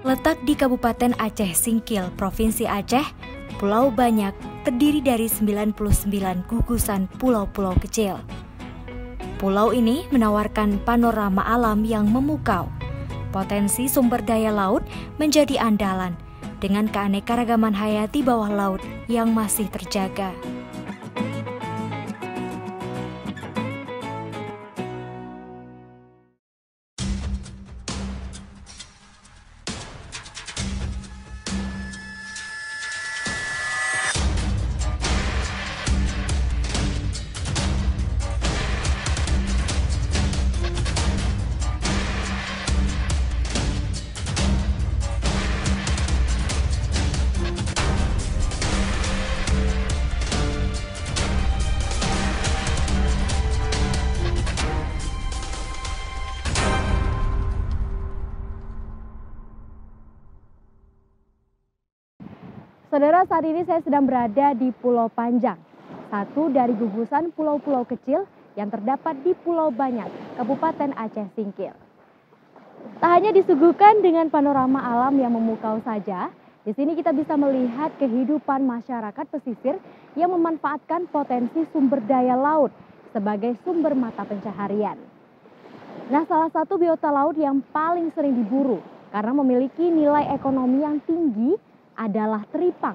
Letak di Kabupaten Aceh Singkil, Provinsi Aceh, Pulau Banyak terdiri dari 99 gugusan pulau-pulau kecil. Pulau ini menawarkan panorama alam yang memukau. Potensi sumber daya laut menjadi andalan dengan keanekaragaman hayati bawah laut yang masih terjaga. Saudara, saat ini saya sedang berada di Pulau Panjang, satu dari gugusan pulau-pulau kecil yang terdapat di Pulau Banyak, Kabupaten Aceh Singkil. Tak hanya disuguhkan dengan panorama alam yang memukau saja, di sini kita bisa melihat kehidupan masyarakat pesisir yang memanfaatkan potensi sumber daya laut sebagai sumber mata pencaharian. Nah, salah satu biota laut yang paling sering diburu karena memiliki nilai ekonomi yang tinggi adalah teripang.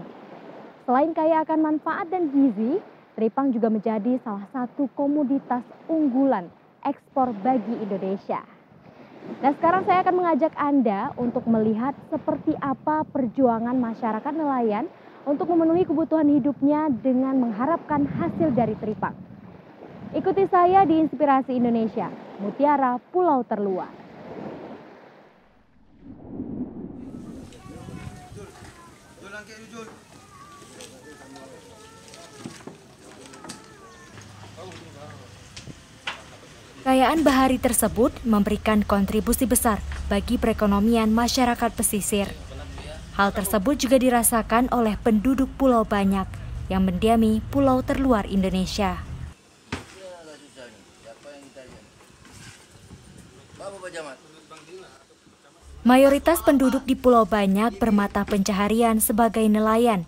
Selain kaya akan manfaat dan gizi, teripang juga menjadi salah satu komoditas unggulan ekspor bagi Indonesia. Nah, sekarang saya akan mengajak Anda untuk melihat seperti apa perjuangan masyarakat nelayan untuk memenuhi kebutuhan hidupnya dengan mengharapkan hasil dari teripang. Ikuti saya di Inspirasi Indonesia, Mutiara Pulau Terluar. Kekayaan bahari tersebut memberikan kontribusi besar bagi perekonomian masyarakat pesisir. Hal tersebut juga dirasakan oleh penduduk Pulau Banyak yang mendiami pulau terluar Indonesia. Mayoritas penduduk di Pulau Banyak bermata pencaharian sebagai nelayan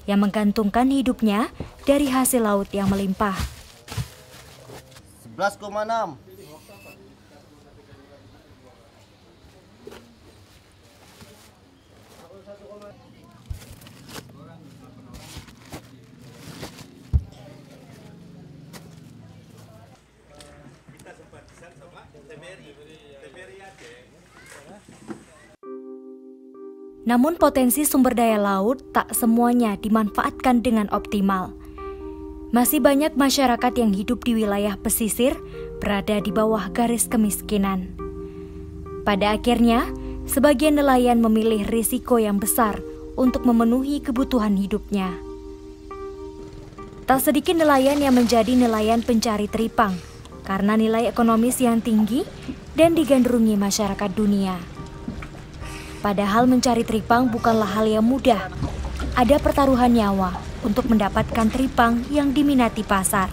yang menggantungkan hidupnya dari hasil laut yang melimpah. 11,6. Namun potensi sumber daya laut tak semuanya dimanfaatkan dengan optimal. Masih banyak masyarakat yang hidup di wilayah pesisir berada di bawah garis kemiskinan. Pada akhirnya, sebagian nelayan memilih risiko yang besar untuk memenuhi kebutuhan hidupnya. Tak sedikit nelayan yang menjadi nelayan pencari teripang karena nilai ekonomis yang tinggi dan digandrungi masyarakat dunia. Padahal mencari teripang bukanlah hal yang mudah. Ada pertaruhan nyawa untuk mendapatkan teripang yang diminati pasar.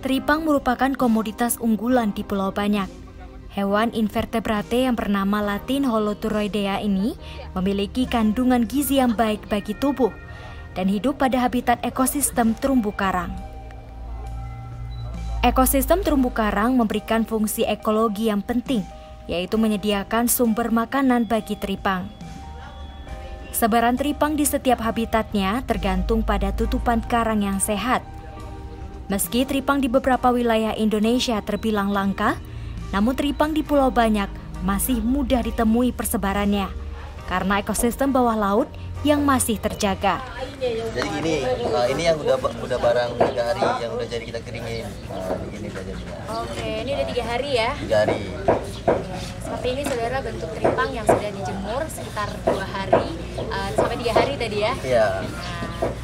Teripang merupakan komoditas unggulan di Pulau Banyak. Hewan invertebrate yang bernama Latin Holoturoidea ini memiliki kandungan gizi yang baik bagi tubuh dan hidup pada habitat ekosistem terumbu karang. Ekosistem terumbu karang memberikan fungsi ekologi yang penting, yaitu menyediakan sumber makanan bagi teripang. Sebaran teripang di setiap habitatnya tergantung pada tutupan karang yang sehat. Meski teripang di beberapa wilayah Indonesia terbilang langka, namun teripang di Pulau Banyak masih mudah ditemui persebarannya karena ekosistem bawah laut yang masih terjaga. Jadi ini yang udah barang 3 hari yang udah jadi kita keringin. Nah, ini udah jadinya. Oke, ini udah 3 hari ya? 3 hari. Seperti ini saudara bentuk teripang yang sudah dijemur sekitar 2 hari sampai 3 hari tadi ya? Iya.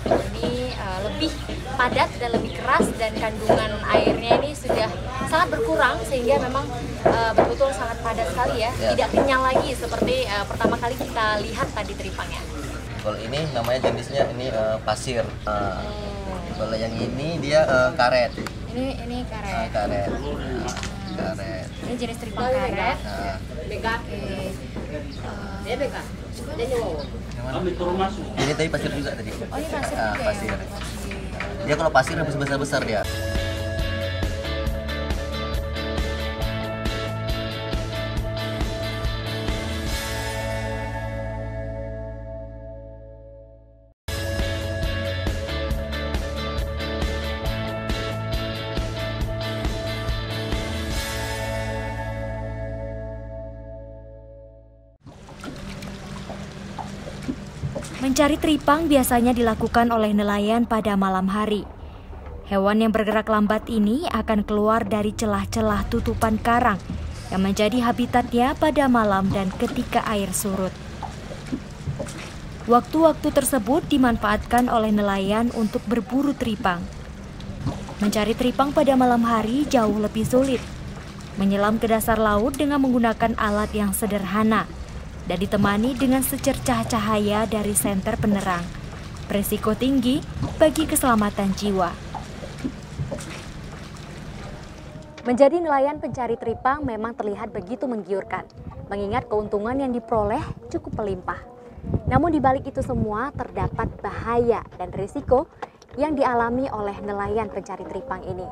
Nah, ini lebih padat dan lebih keras dan kandungan airnya ini sudah sangat berkurang sehingga memang betul-betul sangat padat sekali ya. Tidak kenyal lagi seperti pertama kali kita lihat tadi teripangnya. Kalau ini namanya jenisnya ini pasir. Kalau yang ini dia karet. Ini karet. Karet. Karet. Ini jenis teripang karet. Ini tadi pasir juga tadi. Oh, ini pasir juga pasir. ya? Dia kalau pasir habis besar-besar dia. Mencari teripang biasanya dilakukan oleh nelayan pada malam hari. Hewan yang bergerak lambat ini akan keluar dari celah-celah tutupan karang yang menjadi habitatnya pada malam dan ketika air surut. Waktu-waktu tersebut dimanfaatkan oleh nelayan untuk berburu teripang. Mencari teripang pada malam hari jauh lebih sulit. Menyelam ke dasar laut dengan menggunakan alat yang sederhana dan ditemani dengan secercah cahaya dari senter penerang. Berisiko tinggi bagi keselamatan jiwa. Menjadi nelayan pencari teripang memang terlihat begitu menggiurkan, mengingat keuntungan yang diperoleh cukup melimpah. Namun di balik itu semua terdapat bahaya dan risiko yang dialami oleh nelayan pencari teripang ini.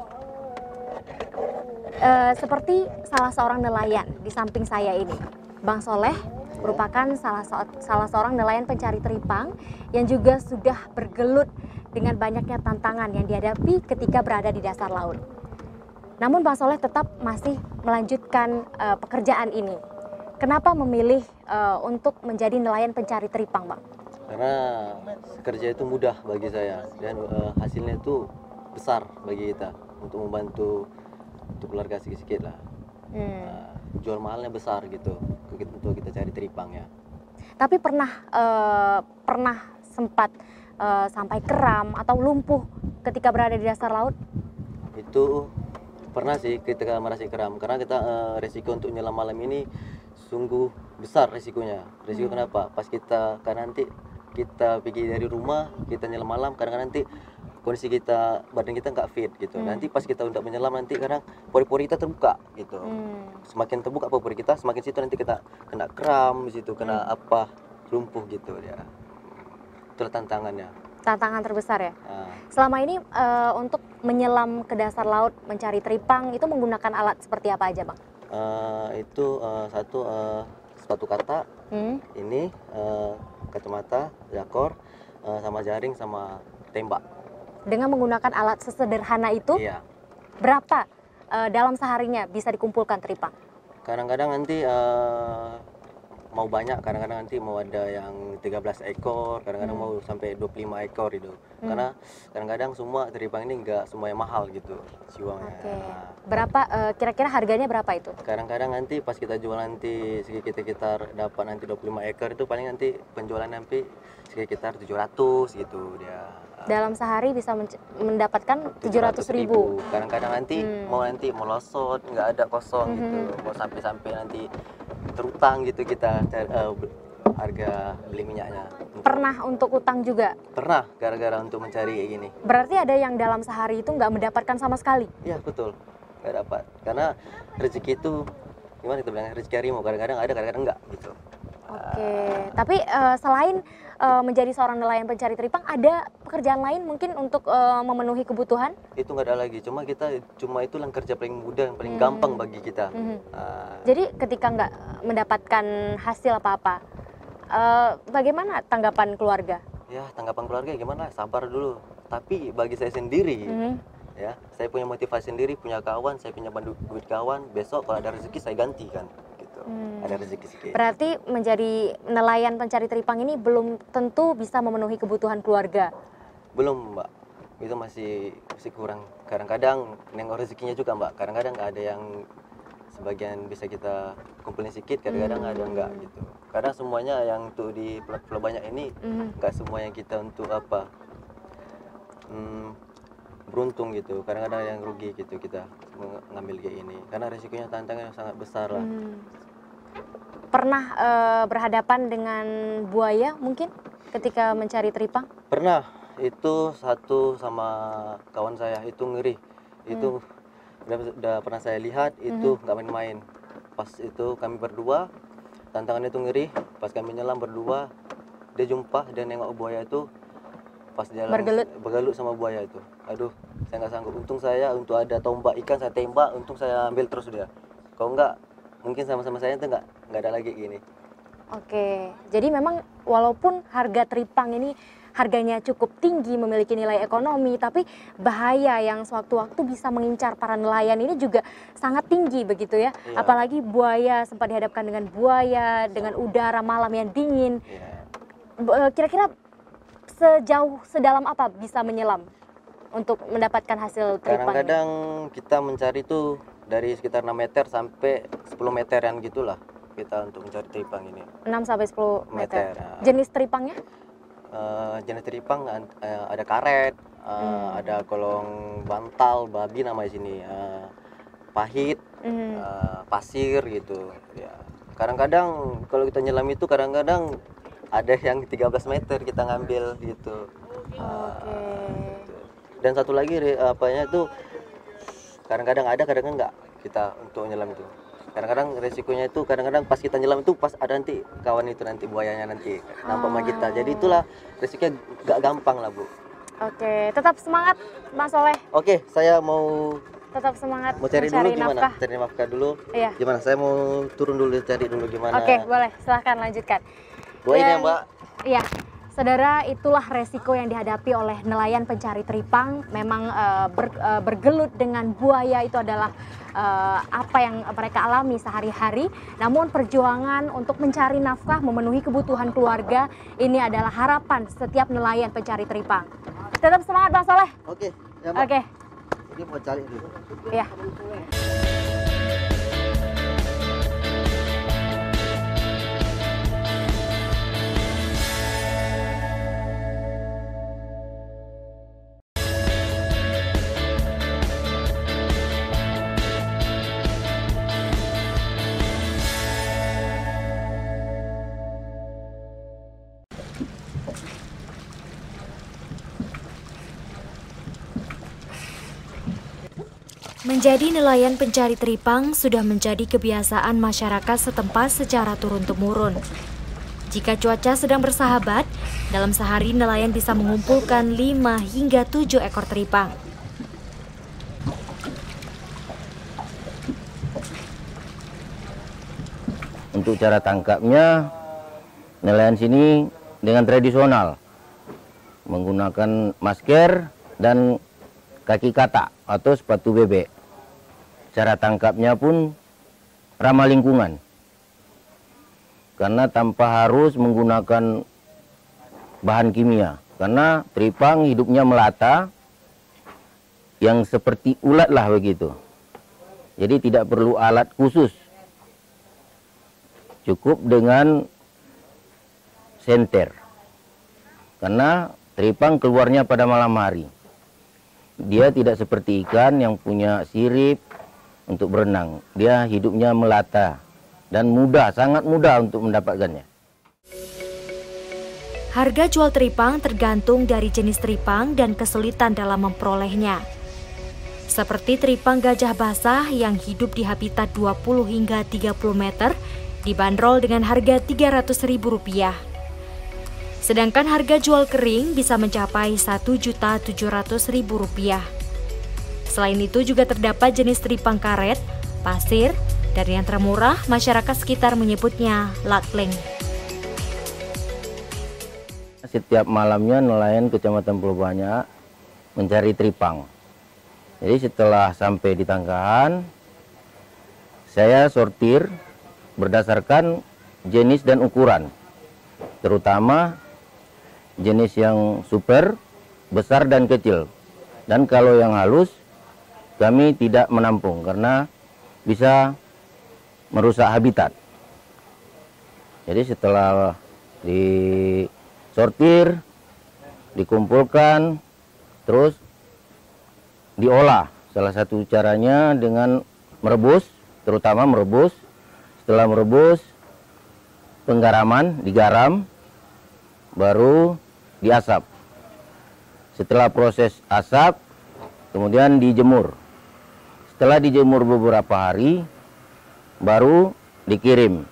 Seperti salah seorang nelayan di samping saya ini, Bang Soleh, merupakan salah seorang nelayan pencari teripang yang juga sudah bergelut dengan banyaknya tantangan yang dihadapi ketika berada di dasar laut. Namun Bang Soleh tetap masih melanjutkan pekerjaan ini. Kenapa memilih untuk menjadi nelayan pencari teripang, Bang? Karena kerja itu mudah bagi saya dan hasilnya itu besar bagi kita untuk membantu untuk keluarga sedikit-sedikit lah. Jual mahalnya besar gitu untuk kita cari teripang ya. Tapi pernah sempat sampai kram atau lumpuh ketika berada di dasar laut? Itu pernah sih ketika merasa kram karena kita resiko untuk nyelam malam ini sungguh besar resikonya. Resiko kenapa? Pas kita nanti kita pergi dari rumah kita nyelam malam kadang-kadang nanti kondisi kita badan kita nggak fit gitu. Nanti pas kita untuk menyelam nanti kadang pori-pori kita terbuka gitu. Semakin terbuka pori kita semakin situ nanti kita kena kram di situ kena apa lumpuh gitu ya. Itulah tantangannya. Tantangan terbesar ya. Selama ini untuk menyelam ke dasar laut mencari teripang itu menggunakan alat seperti apa aja, Bang? Itu satu sepatu kata, ini kacamata, jakor, sama jaring sama tembak. Dengan menggunakan alat sesederhana itu, iya. Berapa dalam seharinya bisa dikumpulkan teripang? Kadang-kadang nanti mau banyak, kadang-kadang nanti mau ada yang 13 ekor, kadang-kadang mau sampai 25 ekor itu. Karena kadang-kadang semua teripang ini enggak semua yang mahal gitu jualnya. Berapa kira-kira harganya berapa itu? Kadang-kadang nanti pas kita jual nanti sekitar dapat nanti 25 ekor itu paling nanti penjualan nanti sekitar 700 gitu dia. Dalam sehari bisa mendapatkan 700.000. Kadang-kadang nanti mau melosot nggak ada kosong gitu, mau sampai nanti terutang gitu kita cari, harga beli minyaknya. Pernah untuk utang juga? Pernah, gara-gara untuk mencari kayak gini. Berarti ada yang dalam sehari itu nggak mendapatkan sama sekali? Iya betul, nggak dapat. Karena rezeki itu gimana kita bilang rezeki harimau, kadang-kadang ada, kadang-kadang enggak gitu. Oke, tapi selain menjadi seorang nelayan pencari teripang, ada pekerjaan lain mungkin untuk memenuhi kebutuhan? Itu nggak ada lagi, cuma itu yang kerja paling mudah, yang paling gampang bagi kita. Jadi ketika nggak mendapatkan hasil apa-apa, bagaimana tanggapan keluarga? Ya tanggapan keluarga gimana? Sabar dulu. Tapi bagi saya sendiri, ya saya punya motivasi sendiri, punya kawan, saya punya duit kawan. Besok kalau ada rezeki saya ganti kan, gitu. Ada rezeki sedikit. Berarti menjadi nelayan pencari teripang ini belum tentu bisa memenuhi kebutuhan keluarga. Belum, Mbak. Itu masih kurang. Kadang-kadang nengok rezekinya juga, Mbak. Kadang-kadang ada yang sebagian bisa kita kumpulin sedikit, kadang-kadang ada enggak gitu. Kadang semuanya yang untuk di Pulau Banyak ini enggak semua yang kita untuk apa beruntung gitu. Kadang-kadang yang rugi gitu kita mengambil kayak ini. Karena resikonya tantangan yang sangat besar lah. Pernah berhadapan dengan buaya mungkin ketika mencari teripang? Pernah, itu satu sama kawan saya itu ngeri. Itu udah pernah saya lihat itu nggak main-main. Pas itu kami berdua, tantangan itu ngeri. Pas kami nyelam berdua, dia jumpa dan nengok buaya itu pas jalan bergelut sama buaya itu. Aduh, saya nggak sanggup. Untung saya untuk ada tombak ikan saya tembak, untung saya ambil terus dia. Kalau nggak, mungkin sama-sama saya itu nggak ada lagi gini. Oke, jadi memang walaupun harga teripang ini harganya cukup tinggi, memiliki nilai ekonomi, tapi bahaya yang sewaktu-waktu bisa mengincar para nelayan ini juga sangat tinggi begitu ya. Iya. Apalagi buaya, sempat dihadapkan dengan buaya, dengan udara malam yang dingin. Iya. Kira-kira sedalam apa bisa menyelam untuk mendapatkan hasil teripang? Kadang-kadang kita mencari itu dari sekitar 6 meter sampai 10 meteran gitulah kita untuk mencari teripang ini. 6 sampai 10 meter. Ya. Jenis teripangnya? Jenis teripang ada karet, ada kolong bantal, babi nama di sini, pahit, pasir gitu. Ya. Kadang-kadang kalau kita nyelam itu kadang-kadang ada yang 13 meter kita ngambil gitu. Dan satu lagi apanya itu kadang-kadang ada, kadang-kadang enggak kita untuk nyelam itu. Kadang-kadang resikonya itu kadang-kadang pas kita nyelam itu pas ada nanti kawan itu nanti buayanya nanti nampak sama kita. Jadi itulah resikonya gak gampang lah, Bu. Oke, tetap semangat Mas Soleh. Oke, saya mau Tetap semangat cari dulu gimana? nafkah. Cari nafkah dulu. Iya. Gimana? Saya mau turun dulu cari dulu gimana. Oke, boleh. Silahkan lanjutkan. Doain ya, Mbak. Iya. Saudara, itulah resiko yang dihadapi oleh nelayan pencari teripang. Memang bergelut dengan buaya itu adalah apa yang mereka alami sehari-hari. Namun perjuangan untuk mencari nafkah, memenuhi kebutuhan keluarga, ini adalah harapan setiap nelayan pencari teripang. Tetap semangat, Bang Soleh. Oke, ya, Mbak. Oke. Ini mau cari dulu. Iya. Menjadi nelayan pencari teripang sudah menjadi kebiasaan masyarakat setempat secara turun-temurun. Jika cuaca sedang bersahabat, dalam sehari nelayan bisa mengumpulkan 5 hingga 7 ekor teripang. Untuk cara tangkapnya, nelayan sini dengan tradisional, menggunakan masker dan kaki katak atau sepatu bebek. Cara tangkapnya pun ramah lingkungan, karena tanpa harus menggunakan bahan kimia. Karena teripang hidupnya melata, yang seperti ulat lah begitu. Jadi tidak perlu alat khusus, cukup dengan senter. Karena teripang keluarnya pada malam hari. Dia tidak seperti ikan yang punya sirip untuk berenang. Dia hidupnya melata dan mudah, sangat mudah untuk mendapatkannya. Harga jual teripang tergantung dari jenis teripang dan kesulitan dalam memperolehnya. Seperti teripang gajah basah yang hidup di habitat 20 hingga 30 meter dibanderol dengan harga Rp300.000. Sedangkan harga jual kering bisa mencapai Rp1.700.000. Selain itu juga terdapat jenis teripang karet, pasir, dan yang termurah masyarakat sekitar menyebutnya lakling. Setiap malamnya nelayan Kecamatan Pulau Banyak mencari teripang. Jadi setelah sampai di tangkahan, saya sortir berdasarkan jenis dan ukuran, terutama jenis yang super, besar dan kecil. Dan kalau yang halus kami tidak menampung karena bisa merusak habitat. Jadi setelah disortir, dikumpulkan, terus diolah. Salah satu caranya dengan merebus, terutama merebus. Setelah merebus, penggaraman, digaram, baru diasap. Setelah proses asap, kemudian dijemur. Setelah dijemur beberapa hari, baru dikirim.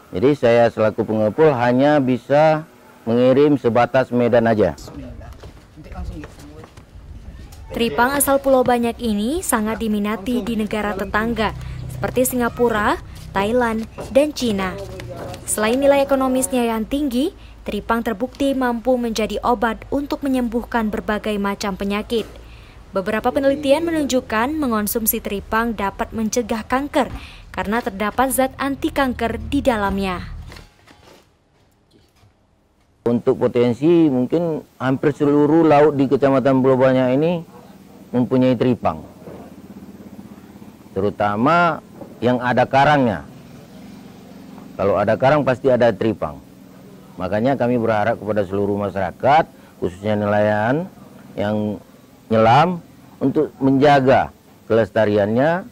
Jadi saya selaku pengepul hanya bisa mengirim sebatas Medan aja. Teripang asal Pulau Banyak ini sangat diminati di negara tetangga seperti Singapura, Thailand, dan Cina. Selain nilai ekonomisnya yang tinggi, teripang terbukti mampu menjadi obat untuk menyembuhkan berbagai macam penyakit. Beberapa penelitian menunjukkan mengonsumsi teripang dapat mencegah kanker karena terdapat zat anti kanker di dalamnya. Untuk potensi mungkin hampir seluruh laut di Kecamatan Pulau Banyak ini mempunyai teripang. Terutama yang ada karangnya. Kalau ada karang pasti ada teripang. Makanya kami berharap kepada seluruh masyarakat, khususnya nelayan yang nyelam, untuk menjaga kelestariannya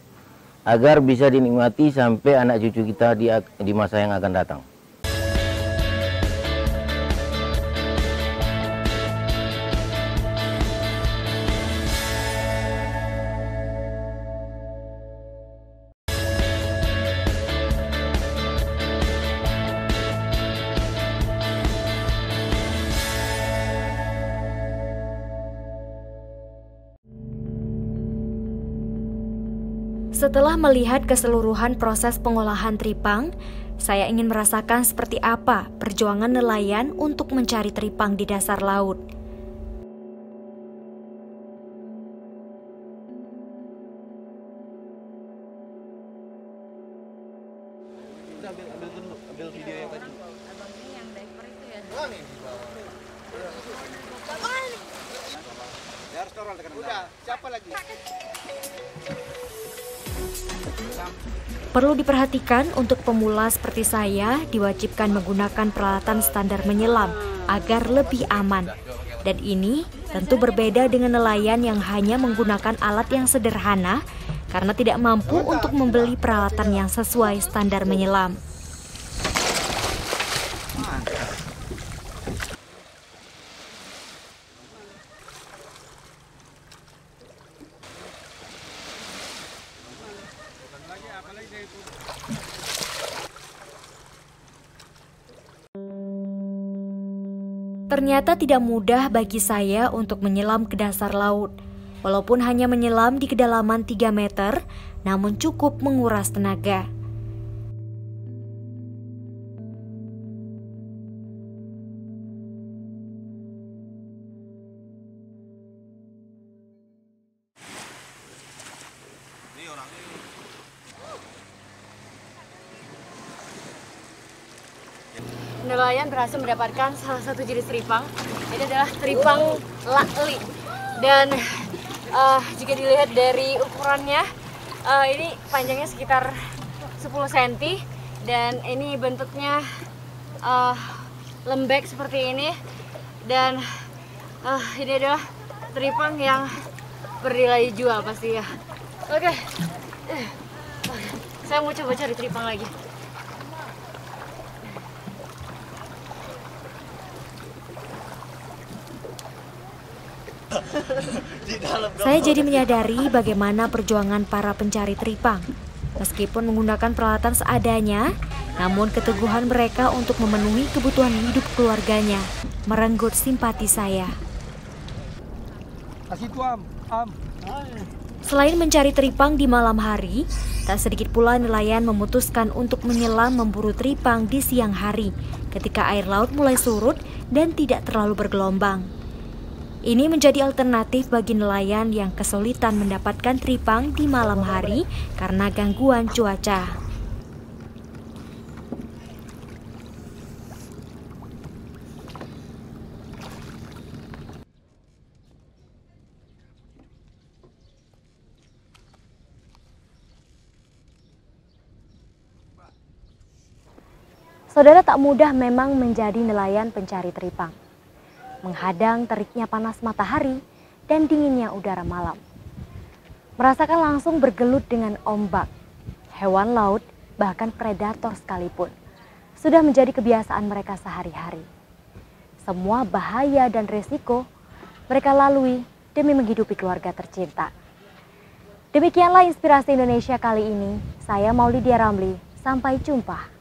agar bisa dinikmati sampai anak cucu kita di masa yang akan datang. Setelah melihat keseluruhan proses pengolahan teripang, saya ingin merasakan seperti apa perjuangan nelayan untuk mencari teripang di dasar laut. Ambil video yang tadi. Abang ini yang diaper itu ya? Ya harus dorong tekan. Udah, siapa lagi? Perlu diperhatikan untuk pemula seperti saya diwajibkan menggunakan peralatan standar menyelam agar lebih aman. Dan ini tentu berbeda dengan nelayan yang hanya menggunakan alat yang sederhana karena tidak mampu untuk membeli peralatan yang sesuai standar menyelam. Ternyata tidak mudah bagi saya untuk menyelam ke dasar laut. Walaupun hanya menyelam di kedalaman 3 meter, namun cukup menguras tenaga. Nelayan berhasil mendapatkan salah satu jenis teripang. Ini adalah teripang lakli. Dan jika dilihat dari ukurannya, ini panjangnya sekitar 10 cm. Dan ini bentuknya lembek seperti ini. Dan ini adalah teripang yang bernilai jual pasti ya. Oke. Saya mau coba cari teripang lagi. Saya jadi menyadari bagaimana perjuangan para pencari teripang. Meskipun menggunakan peralatan seadanya, namun keteguhan mereka untuk memenuhi kebutuhan hidup keluarganya merenggut simpati saya. Selain mencari teripang di malam hari, tak sedikit pula nelayan memutuskan untuk menyelam memburu teripang di siang hari ketika air laut mulai surut dan tidak terlalu bergelombang. Ini menjadi alternatif bagi nelayan yang kesulitan mendapatkan teripang di malam hari karena gangguan cuaca. Saudara, tak mudah memang menjadi nelayan pencari teripang. Menghadang teriknya panas matahari dan dinginnya udara malam. Merasakan langsung bergelut dengan ombak, hewan laut, bahkan predator sekalipun, sudah menjadi kebiasaan mereka sehari-hari. Semua bahaya dan resiko mereka lalui demi menghidupi keluarga tercinta. Demikianlah Inspirasi Indonesia kali ini. Saya Maulidia Ramli, sampai jumpa.